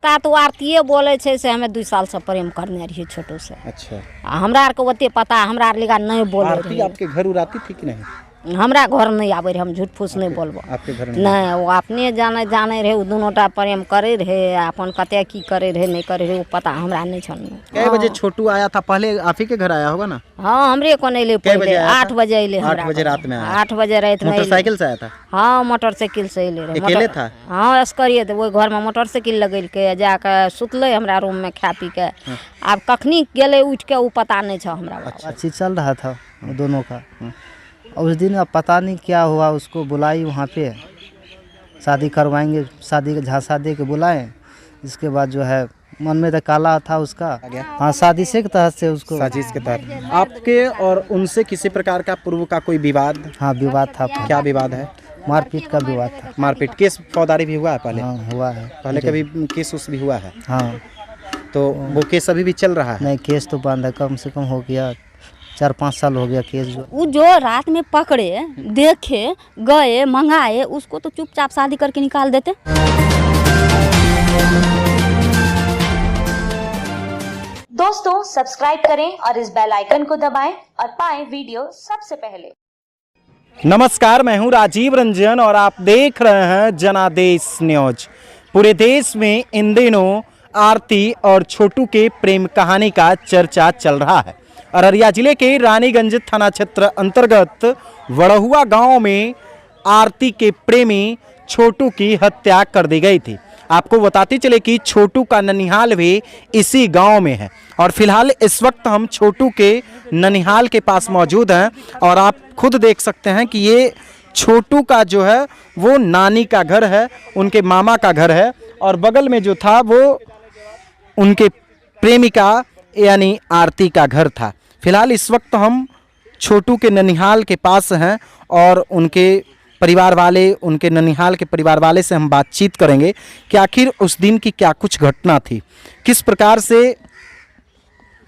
ता तो आरतीये बोले छे से हमें 2 साल से प्रेम करने रही छोटू से। अच्छा, हमरा आर के ओते पता, हमरा आर लिगा नहीं बोले आरती आपके घर उराती थी कि नहीं? हमरा घर नहीं आवे रहे, हम झूठ फूस नहीं बोलबो। आपके घर नहीं? नहीं, वो अपने जाने रहे, वो दोनोटा प्रेम करे रहे, अपन कते की करे रहे नहीं करे रहे वो पता हमरा नहीं छन। कै बजे छोटू आया था? पहले आप ही के घर आया होगा ना? हाँ, हमरे को नहीं ले पहले 8 बजे अइले। 8 बजे रात में आया? 8 बजे रात में। मोटरसाइकिल से आया था? हाँ, मोटरसाइकिल से अइले रहे। अकेले था? हाँ, अस्करिए तो वो घर में मोटरसाइकिल लगल के जाके सुतले हमरा रूम में खा पी के। अब कखनी गेले उठ के वो पता नहीं छ हमरा। अच्छी चल रहा था दोनों का। और उस दिन अब पता नहीं क्या हुआ, उसको बुलाई वहाँ पे शादी करवाएंगे, शादी के झांसा दे के बुलाए। इसके बाद जो है मन में तो काला था उसका। हाँ, साजिश के तहत से उसको। साजिश के तहत आपके और उनसे किसी प्रकार का पूर्व का कोई विवाद? हाँ, विवाद था। क्या विवाद है? मारपीट का विवाद था। मारपीट, केस फौजदारी भी हुआ है पहले? हाँ, हुआ है पहले कभी केस उस भी हुआ है? हाँ। तो वो केस अभी भी चल रहा है? नहीं, केस तो बंद है, कम से कम हो गया 4-5 साल हो गया केस। वो जो रात में पकड़े, देखे, गए, मंगाए, उसको तो चुपचाप शादी करके निकाल देते। दोस्तों, सब्सक्राइब करें और इस बेल आइकन को दबाएं और पाएं वीडियो सबसे पहले। नमस्कार, मैं हूं राजीव रंजन और आप देख रहे हैं जनादेश न्यूज। पूरे देश में इन दिनों आरती और छोटू के प्रेम कहानी का चर्चा चल रहा है। अररिया जिले के रानीगंज थाना क्षेत्र अंतर्गत वड़हुआ गांव में आरती के प्रेमी छोटू की हत्या कर दी गई थी। आपको बताते चले कि छोटू का ननिहाल भी इसी गांव में है और फिलहाल इस वक्त हम छोटू के ननिहाल के पास मौजूद हैं और आप खुद देख सकते हैं कि ये छोटू का जो है वो नानी का घर है, उनके मामा का घर है और बगल में जो था वो उनके प्रेमिका यानी आरती का घर था। फिलहाल इस वक्त हम छोटू के ननिहाल के पास हैं और उनके परिवार वाले, उनके ननिहाल के परिवार वाले से हम बातचीत करेंगे कि आखिर उस दिन की क्या कुछ घटना थी, किस प्रकार से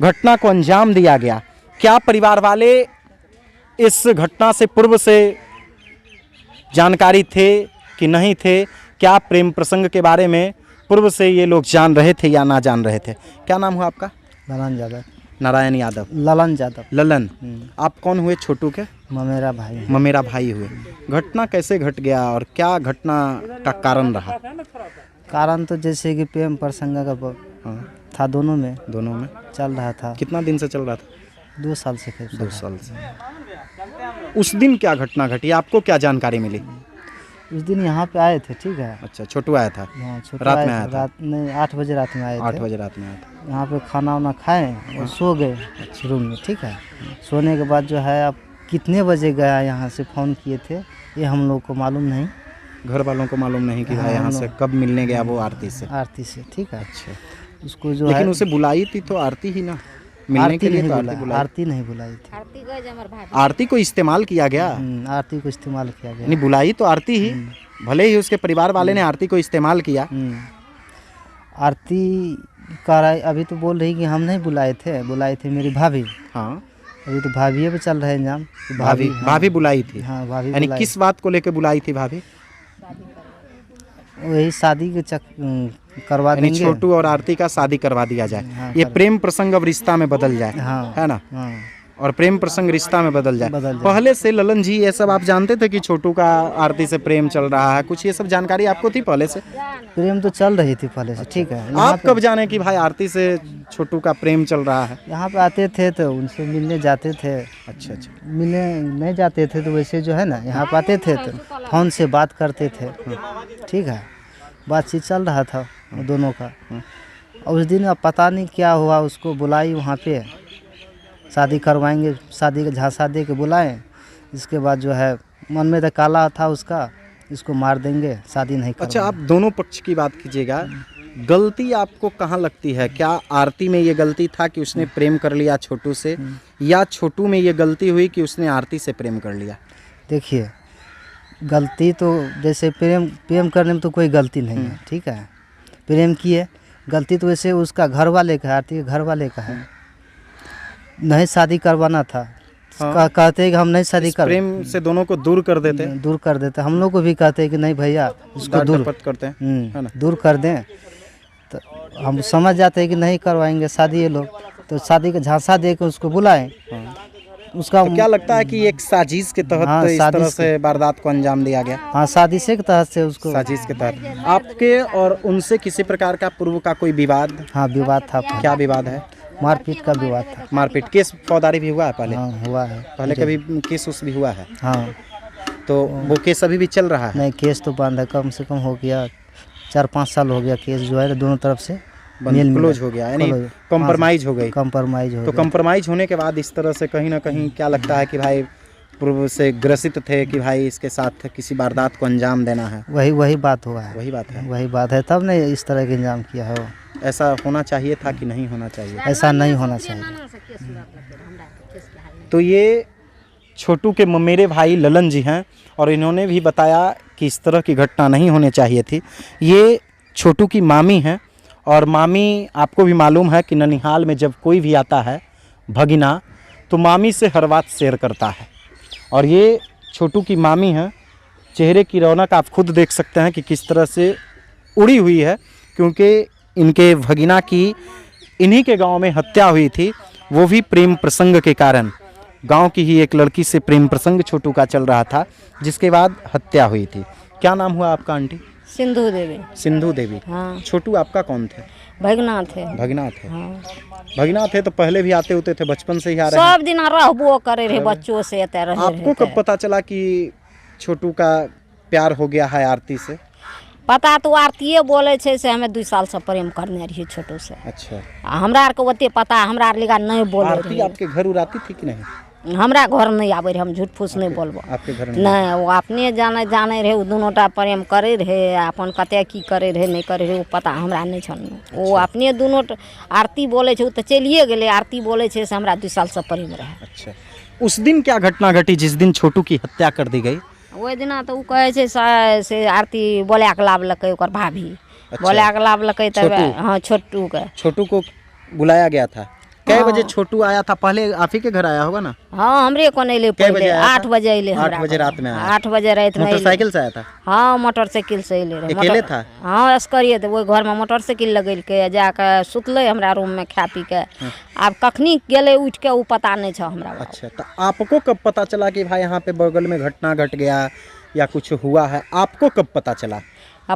घटना को अंजाम दिया गया, क्या परिवार वाले इस घटना से पूर्व से जानकारी थे कि नहीं थे, क्या प्रेम प्रसंग के बारे में पूर्व से ये लोग जान रहे थे या ना जान रहे थे। क्या नाम हुआ आपका? ललन यादव। नारायण यादव। ललन यादव। ललन। आप कौन हुए छोटू के? ममेरा भाई। ममेरा भाई हुए। घटना कैसे घट गया और क्या घटना का कारण रहा? कारण तो जैसे कि प्रेम प्रसंग का था, दोनों में चल रहा था। कितना दिन से चल रहा था? 2 साल से। 2 साल से। उस दिन क्या घटना घटी, आपको क्या जानकारी मिली? उस दिन यहाँ पे आए थे, ठीक है। अच्छा, छोटू आया था? हाँ, रात में आया था? रात नहीं, 8 बजे रात में आए थे। 8 बजे रात में आया था। यहाँ पे खाना वाना खाए और सो गए रूम में, ठीक है। सोने के बाद जो है अब कितने बजे गया यहाँ से फ़ोन किए थे ये हम लोग को मालूम नहीं। घर वालों को मालूम नहीं कि भाई यहाँ से कब मिलने गया वो आरती से? आरती से, ठीक है। अच्छा, उसको जो लेकिन है उसे बुलाई थी तो आरती ही ना मिलने के लिए तो आरती नहीं बुलाई थी। आरती को इस्तेमाल किया गया। आरती को इस्तेमाल किया गया। नहीं, बुलाई तो आरती ही, भले ही उसके परिवार वाले ने आरती को इस्तेमाल किया। आरती कह रहा है, अभी तो बोल रही कि हम नहीं बुलाए थे मेरी भाभी। हाँ, अभी तो भाभी पे चल रहा है इंजाम। भाभी बुलाई थी। हाँ, भाभी। यानी किस बात को लेकर बुलाई थी भाभी? वही शादी के करवा देंगे। छोटू और आरती का शादी करवा दिया जाए। हाँ, ये प्रेम प्रसंग अब रिश्ता में बदल जाए। हाँ, है ना? हाँ। और प्रेम प्रसंग रिश्ता में बदल जाए। पहले से ललन जी ये सब आप जानते थे कि छोटू का आरती से प्रेम चल रहा है, कुछ ये सब जानकारी आपको थी पहले से? प्रेम तो चल रही थी पहले से, ठीक है। आप कब जाने कि भाई आरती से छोटू का प्रेम चल रहा है? यहाँ पे आते थे तो उनसे मिलने जाते थे। अच्छा। मिलने नहीं जाते थे तो वैसे जो है ना यहाँ पे आते थे तो फोन से बात करते थे, ठीक है। बातचीत चल रहा था दोनों का। और उस दिन अब पता नहीं क्या हुआ, उसको बुलाई वहाँ पे शादी करवाएंगे, शादी का झांसा दे के बुलाए। इसके बाद जो है मन में तो काला था उसका, इसको मार देंगे, शादी नहीं करवाएंगे। अच्छा, आप दोनों पक्ष की बात कीजिएगा, गलती आपको कहाँ लगती है? क्या आरती में ये गलती था कि उसने प्रेम कर लिया छोटू से, या छोटू में ये गलती हुई कि उसने आरती से प्रेम कर लिया? देखिए, गलती तो जैसे प्रेम करने में तो कोई गलती नहीं है, ठीक है। प्रेम किए, गलती तो वैसे उसका घर वाले का है, आरती के घर वाले का है। नहीं शादी करवाना था। हाँ। कहते हैं कि हम नहीं शादी कर, प्रेम से दोनों को दूर कर देते। हम लोग को भी कहते हैं कि नहीं भैया उसको दूर करते हैं, दूर कर दें। तो हम समझ जाते हैं कि नहीं करवाएंगे शादी ये लोग, तो शादी का झांसा दे के उसको बुलाएं। उसका तो क्या लगता है कि एक साजिश के तहत हाँ, इस तरह साजिश से वारदात को अंजाम दिया गया? हाँ साजिश के तहत से उसको, साजिश के तहत। आपके और उनसे किसी प्रकार का पूर्व का कोई विवाद? हाँ विवाद था, क्या विवाद है? मारपीट का विवाद था। मारपीट, केस फौजदारी भी हुआ है पहले? हाँ हुआ है पहले कभी केस उस भी हुआ है? हाँ। तो वो केस अभी भी चल रहा है? नहीं केस तो बंद है, कम से कम हो गया 4-5 साल हो गया केस जो है दोनों तरफ से क्लोज हो गया, यानी कॉम्प्रोमाइज हो गई। कॉम्प्रोमाइज हो तो गया। कॉम्प्रोमाइज होने के बाद इस तरह से कहीं ना कहीं क्या लगता है कि भाई पूर्व से ग्रसित थे कि भाई इसके साथ किसी वारदात को अंजाम देना है? वही बात हुआ है, वही बात है। वही बात है, तब ने इस तरह के इंजाम किया है वो। ऐसा होना चाहिए था कि नहीं होना चाहिए? ऐसा नहीं होना चाहिए। तो ये छोटू के ममेरे भाई ललन जी हैं और इन्होंने भी बताया कि इस तरह की घटना नहीं होनी चाहिए थी। ये छोटू की मामी हैं और मामी, आपको भी मालूम है कि ननिहाल में जब कोई भी आता है भगिना, तो मामी से हर बात शेयर करता है। और ये छोटू की मामी हैं, चेहरे की रौनक आप खुद देख सकते हैं कि किस तरह से उड़ी हुई है, क्योंकि इनके भगिना की इन्हीं के गांव में हत्या हुई थी, वो भी प्रेम प्रसंग के कारण। गांव की ही एक लड़की से प्रेम प्रसंग छोटू का चल रहा था, जिसके बाद हत्या हुई थी। क्या नाम हुआ आपका आंटी? सिंधु देवी। सिंधु देवी। हाँ। छोटू आपका कौन थे? भगना थे। भगना थे। हाँ। भगना थे तो पहले भी आते होते थे, बचपन से ही आ रहे हैं? सब दिन रहबो करे रहे बच्चों से, एते रहे आपको रहे कब पता चला कि छोटू का प्यार हो गया है आरती से? पता तो आरतीये बोले छे से हमें 2 साल से प्रेम करने रही छोटू से। अच्छा। हमरा आर के ओते पता, हमरा आर लिगा नहीं बोले आरती रही। आपके घर उर आती थी कि नहीं? हमरा घर नहीं आवे रहे, हम झूठ फूस नहीं बोलबो। आपके घर में? नहीं, वो अपने जाने रहे, वो दोनोटा प्रेम करे रहे, अपन कते की करे रहे नहीं करे रहे वो पता हमरा नहीं छन। वो अपने दोनों आरती बोले छे, वो तो चलिए गेले, आरती बोले छे से हमरा 2 साल से प्रेम रहे। अच्छा। उस दिन क्या घटना घटी जिस दिन छोटू की हत्या कर दी गई? ओहि दिना तो कहे छे से आरती बोले के लावलकै ओकर भाभी। अच्छा। बोले के लावलकै तब। छोटू? हाँ छोटू के। छोटू को बुलाया गया था? कै बजे छोटू आया था? पहले आप ही के घर आया होगा ना? हाँ हमरे को नहीं ले कै बजे पहले आया था? 8 बजे अइले। 8 बजे रात में आया? 8 बजे रात में। मोटरसाइकिल से आया था? हाँ मोटरसाइकिल से अइले रहे। अकेले था? हाँ अस्करिए तो वही घर में मोटरसाइकिल लगेलकै, जाके सुतले हमरा रूम में खा पी के। आब कखनी गेले उठ के वो पता नहीं छा हमरा। अच्छा, तो आपको कब पता चला कि भाई यहाँ पे बगल में घटना घट गया या कुछ हुआ है? आपको कब पता चला?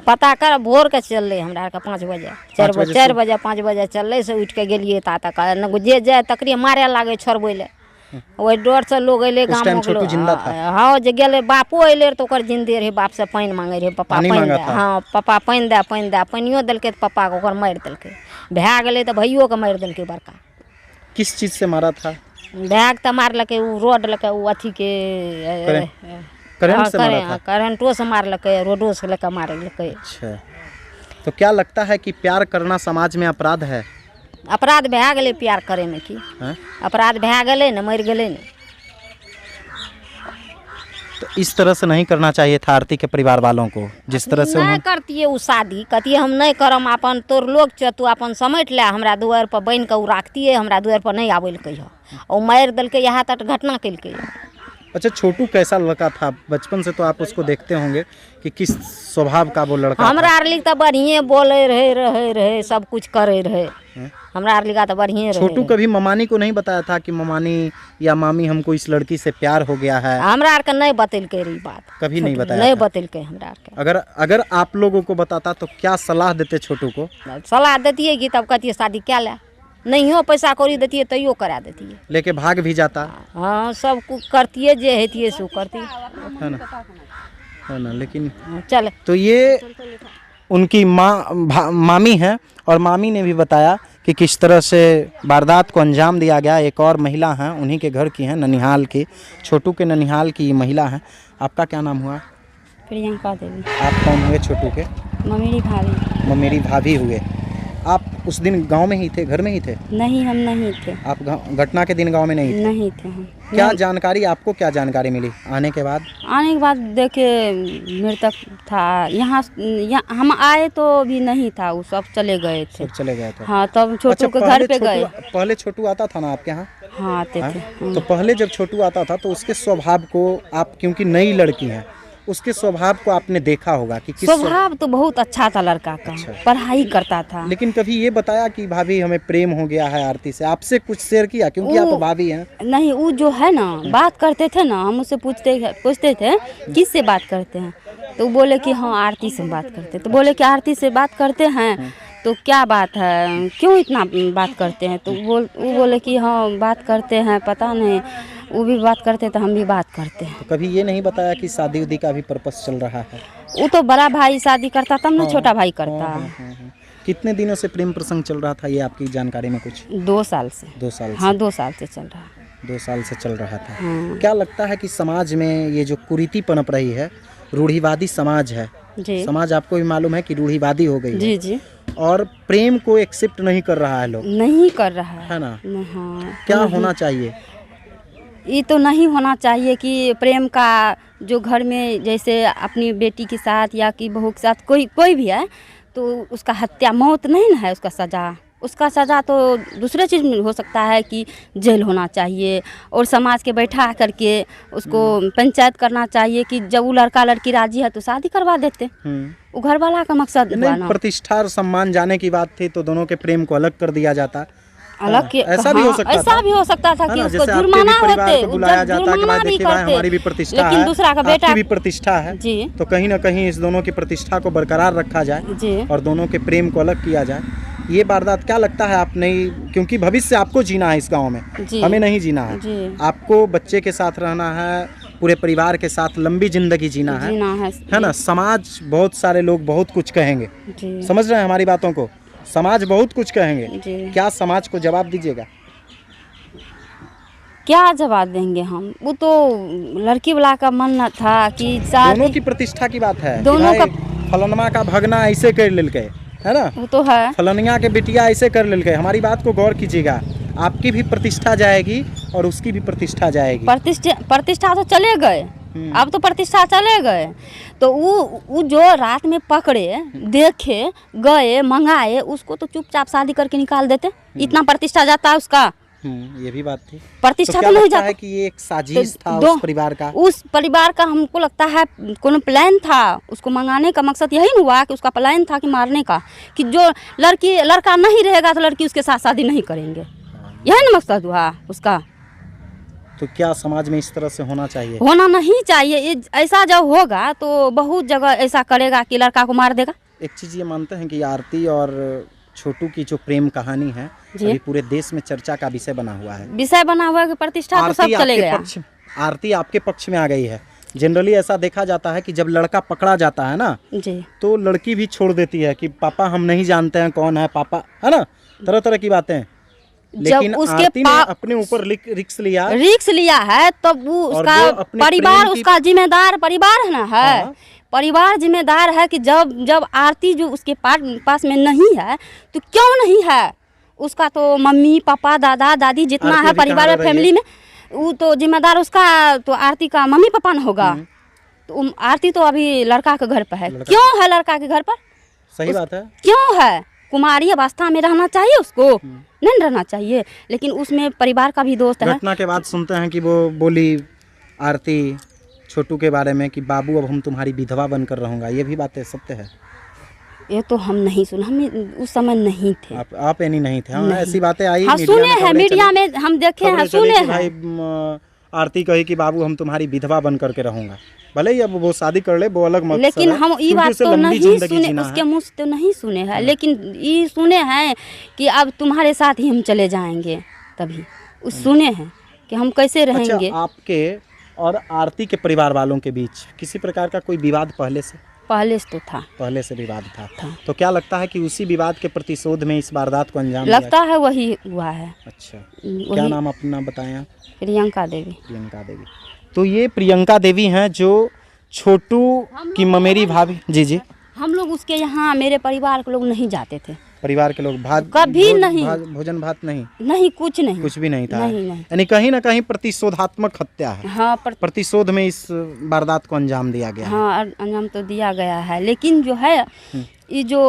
पता कर भोर के चलले हमरा आर के 5 बजे 4 बजे 4 बजे 5 बजे चलले से उठ के गेलिए ता तक जे जाए तकरी मारे लागे छोड़बैले। ओहि डर से लोग अइले उस गांव टाइम में। छोटू जिंदा था? हाँ जे गेले बापो अइले तो ओकर जिंदे रहे, बाप से पानी मांगे रहे, पापा पानी पानी मांगा दे। था? हाँ पापा पानी दे पानियो देलकै तो पापा के ओकर मारि देलकै। भए गेलै तो भैयो के मारि देलकै बड़का। किस चीज से मारा था? भए के तो मारलकै, उ रोड लकै, उ अथी के करंट से मारा था? करंटो से मारलकै, रोडो से लेकर मारलकै। अच्छा, तो क्या लगता है कि प्यार करना समाज में अपराध है? अपराध भए गेलै प्यार करे में की? हैं? अपराध भए गेलै ने, मरि गेलै ने। तो इस तरह से नहीं करना चाहिए था आरती के परिवार वालों को, जिस तरह से नहीं करतिए उ शादी, कतिए हम नहीं करम, अपन तोर लोग छ तू अपन समेट ले, हमरा दुआर पर बन के उ राखतिए, हमरा दुआर पर नहीं आबेलकै ह। ओ मारि देलकै, यहाँ तक घटना केलकै। अच्छा, छोटू कैसा लड़का था? बचपन से तो आप उसको देखते होंगे कि किस स्वभाव का वो लड़का हमरा था? आर लिग तो बढ़िए बोले रहे सब कुछ करे रहे। हमरा आर लिगा तो बढ़िए रहे। छोटू कभी ममानी को नहीं बताया था कि ममानी या मामी हमको इस लड़की से प्यार हो गया है? हमरा आर के नहीं बतेलकै रही बात। कभी नहीं बताया नहीं था? बतेलकै हमरा आर के। अगर आप लोगों को बताता तो क्या सलाह देते छोटू को? सलाह देतिए कि तब कहतिए शादी क्या ले, नहियो पैसा कौड़ी देतिए तैयो करा देतिए। लेके भाग भी जाता हाँ सब कुछ करतिए, जे हेतिए सो करती है ना? लेकिन चल। तो ये उनकी मामी हैं और मामी ने भी बताया कि किस तरह से वारदात को अंजाम दिया गया। एक और महिला हैं, उन्हीं के घर की हैं, ननिहाल की, छोटू के ननिहाल की महिला हैं। आपका क्या नाम हुआ? प्रियंका देवी। आप कौन हुए छोटू के? ममेरी भाभी। मेरी भाभी हुए। आप उस दिन गांव में ही थे, घर में ही थे? नहीं हम नहीं थे। आप घटना के दिन गांव में नहीं थे? नहीं थे हम। क्या जानकारी, आपको क्या जानकारी मिली आने के बाद? आने के बाद देखे मृतक था, यहाँ हम आए तो भी नहीं था, वो सब चले गए थे। सब चले गए थे? हाँ तब छोटू अच्छा, के घर पे गए। पहले छोटू आता था ना आपके यहाँ? हाँ आते थे। तो पहले जब छोटू आता था तो उसके स्वभाव को आप, क्योंकि नई लड़की हैं, उसके स्वभाव को आपने देखा होगा कि किस स्वभाव तो बहुत अच्छा था लड़का का, पढ़ाई करता था। लेकिन कभी ये बताया कि भाभी हमें प्रेम हो गया है आरती से, आपसे कुछ शेयर किया क्योंकि आप भाभी हैं? नहीं, वो जो है ना बात करते थे ना, हम उससे पूछते थे किससे बात करते हैं, तो वो बोले कि हाँ आरती से बात करते। तो बोले कि आरती से बात करते हैं तो क्या बात है, क्यों इतना बात करते हैं? तो वो बोले कि हाँ बात करते हैं, पता नहीं वो भी बात करते तो हम भी बात करते हैं। तो कभी ये नहीं बताया कि शादी उदी का भी पर्पस चल रहा है? वो तो बड़ा भाई शादी करता तब ना छोटा भाई करता। कितने दिनों से प्रेम प्रसंग चल रहा था, ये आपकी जानकारी में कुछ? 2 साल से। 2 साल से? हाँ 2 साल से चल रहा है। 2 साल से चल रहा था। हाँ। क्या लगता है कि समाज में ये जो कुरीति पनप रही है, रूढ़िवादी समाज है, जी समाज आपको भी मालूम है कि रूढ़िवादी हो गई है, जी जी, और प्रेम को एक्सेप्ट नहीं कर रहा है लोग, नहीं कर रहा है ना? हाँ, क्या होना चाहिए? ये तो नहीं होना चाहिए कि प्रेम का जो घर में जैसे अपनी बेटी के साथ या कि बहू के साथ कोई भी है तो उसका हत्या, मौत नहीं ना है उसका सज़ा तो दूसरे चीज़ में हो सकता है कि जेल होना चाहिए, और समाज के बैठा करके उसको पंचायत करना चाहिए कि जब वो लड़का लड़की राजी है तो शादी करवा देते। वो घर वाला का मकसद हुआ नहीं, ना। प्रतिष्ठा और सम्मान जाने की बात थी तो दोनों के प्रेम को अलग कर दिया जाता, अलग के ऐसा भी हो सकता था। ऐसा भी हो सकता था कि उसको जुर्माना होते, बुलाया जाता कि भाई देखिए भाई हमारी भी प्रतिष्ठा है, लेकिन दूसरा का बेटा आपकी भी प्रतिष्ठा है, जी तो कहीं ना कहीं इस दोनों की प्रतिष्ठा को बरकरार रखा जाए जी, और दोनों के प्रेम को अलग किया जाए। ये वारदात क्या लगता है आप नहीं, क्योंकि भविष्य आपको जीना है इस गांव में, हमें नहीं जीना है, आपको बच्चे के साथ रहना है, पूरे परिवार के साथ लंबी जिंदगी जीना है ना? समाज बहुत सारे लोग बहुत कुछ कहेंगे, समझ रहे हैं हमारी बातों को? समाज बहुत कुछ कहेंगे, क्या समाज को जवाब दीजिएगा? क्या जवाब देंगे हम? वो तो लड़की वाला का मन था कि दोनों की प्रतिष्ठा की बात है, दोनों का फलनमा का भगना ऐसे कर लेके, है ना? वो तो है, फलनिया के बिटिया ऐसे कर लेके। हमारी बात को गौर कीजिएगा, आपकी भी प्रतिष्ठा जाएगी और उसकी भी प्रतिष्ठा जाएगी। प्रतिष्ठा तो चले गए, अब तो प्रतिष्ठा चले गए। तो वो जो रात में पकड़े, देखे, गए, मंगाए, उसको तो चुपचाप शादी करके निकाल देते। इतना प्रतिष्ठा जाता है उसका। ये भी बात थी। प्रतिष्ठा तो नहीं जाता है कि ये एक साजिश था उस परिवार का? उस परिवार का हमको लगता है कोनो प्लान था, उसको मंगाने का मकसद यही नहीं हुआ कि उसका प्लान था कि मारने का, कि जो लड़का नहीं रहेगा तो लड़की उसके साथ शादी नहीं करेंगे, यही ना मकसद हुआ उसका। तो क्या समाज में इस तरह से होना चाहिए? होना नहीं चाहिए। ऐसा जब होगा तो बहुत जगह ऐसा करेगा कि लड़का को मार देगा। एक चीज़ ये मानते हैं कि आरती और छोटू की जो प्रेम कहानी है अभी पूरे देश में चर्चा का विषय बना हुआ है, कि प्रतिष्ठा तो सब चले गया। आरती आपके पक्ष में आ गई है। जनरली ऐसा देखा जाता है कि जब लड़का पकड़ा जाता है ना जी, तो लड़की भी छोड़ देती है कि पापा हम नहीं जानते हैं कौन है पापा, है ना? तरह तरह की बातें। लेकिन उसके आरती ने अपने ऊपर रिक्स लिया है, तब वो उसका परिवार, उसका जिम्मेदार परिवार है ना, है। हाँ। परिवार जिम्मेदार है कि जब आरती जो उसके पास में नहीं है तो क्यों नहीं है, उसका तो मम्मी पापा दादा दादी जितना है परिवार में, फैमिली में, वो तो जिम्मेदार उसका तो आरती का मम्मी पापा न होगा। तो आरती तो अभी लड़का के घर पर है। क्यों है लड़का के घर पर? सही बात है, क्यों है? कुमारी अवस्था में रहना चाहिए उसको, नहीं रहना चाहिए, लेकिन उसमें परिवार का भी दोस्त है। घटना के बाद सुनते हैं कि वो बोली आरती छोटू के बारे में कि बाबू अब हम तुम्हारी विधवा बनकर रहूंगा, ये भी बातें सत्य है? ये तो हम नहीं सुना, हम उस समय नहीं थे। आप नहीं थे? हाँ, ऐसी बातें आई, हाँ, सुने हैं मीडिया में, हम देखे हैं, सुने हैं। भाई आरती कही कि बाबू हम तुम्हारी विधवा बन करके रहूंगा, भले ही अब वो शादी कर ले, वो अलग मकसद है, लेकिन हम ये बात तो नहीं सुने, उसके मुंह से तो नहीं सुने हैं, लेकिन ये सुने हैं कि अब तुम्हारे साथ ही हम चले जाएंगे, तभी सुने हैं कि हम कैसे रहेंगे। अच्छा, आपके और आरती के परिवार वालों के बीच किसी प्रकार का कोई विवाद पहले से विवाद था। तो क्या लगता है कि उसी विवाद के प्रतिशोध में इस वारदात को अंजाम लगता है वही हुआ है। अच्छा, क्या नाम अपना बताएं? प्रियंका देवी। तो ये प्रियंका देवी हैं जो छोटू की ममेरी भाभी। जी, हम लोग उसके यहाँ, मेरे परिवार के लोग नहीं जाते थे। परिवार के लोग कभी नहीं, भोजन भात नहीं, कुछ भी नहीं था। यानी कहीं ना कहीं प्रतिशोधात्मक हत्या है। हाँ, प्रतिशोध में इस वारदात को अंजाम दिया गया। हाँ, अंजाम तो दिया गया है, लेकिन जो है ये जो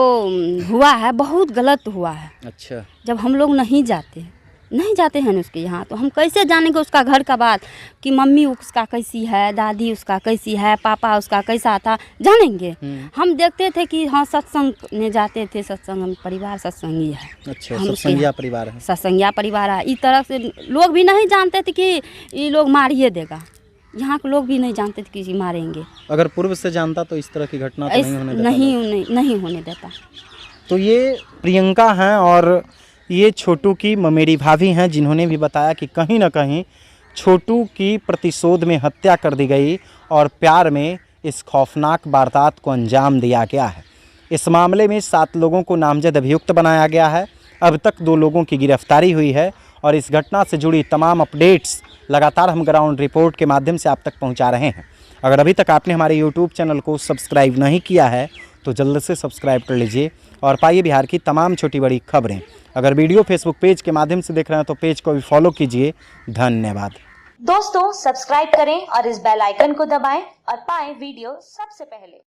हुआ है बहुत गलत हुआ है। अच्छा, जब हम लोग नहीं जाते नहीं जाते हैं उसके यहाँ, तो हम कैसे जानेंगे उसका घर का बात कि मम्मी उसका कैसी है, दादी उसका कैसी है, पापा उसका कैसा था, जानेंगे। हम देखते थे कि हाँ सत्संग में जाते थे, सत्संग हम परिवार सत्संगी है। अच्छा, हम सत्संगिया परिवार है। सत्संगिया परिवार है। इस तरह से लोग भी नहीं जानते थे कि ये लोग मारिए देगा, यहाँ के लोग भी नहीं जानते थे कि मारेंगे। अगर पूर्व से जानता तो इस तरह की घटना तो नहीं होने देता। नहीं होने देता। तो ये प्रियंका हैं और ये छोटू की ममेरी भाभी हैं, जिन्होंने भी बताया कि कहीं ना कहीं छोटू की प्रतिशोध में हत्या कर दी गई और प्यार में इस खौफनाक वारदात को अंजाम दिया गया है। इस मामले में 7 लोगों को नामजद अभियुक्त बनाया गया है। अब तक 2 लोगों की गिरफ्तारी हुई है और इस घटना से जुड़ी तमाम अपडेट्स लगातार हम ग्राउंड रिपोर्ट के माध्यम से आप तक पहुंचा रहे हैं। अगर अभी तक आपने हमारे यूट्यूब चैनल को सब्सक्राइब नहीं किया है तो जल्द से सब्सक्राइब कर लीजिए और पाइए बिहार की तमाम छोटी बड़ी खबरें। अगर वीडियो फेसबुक पेज के माध्यम से देख रहे हैं तो पेज को भी फॉलो कीजिए। धन्यवाद। दोस्तों सब्सक्राइब करें और इस बेल आइकन को दबाएं और पाएं वीडियो सबसे पहले।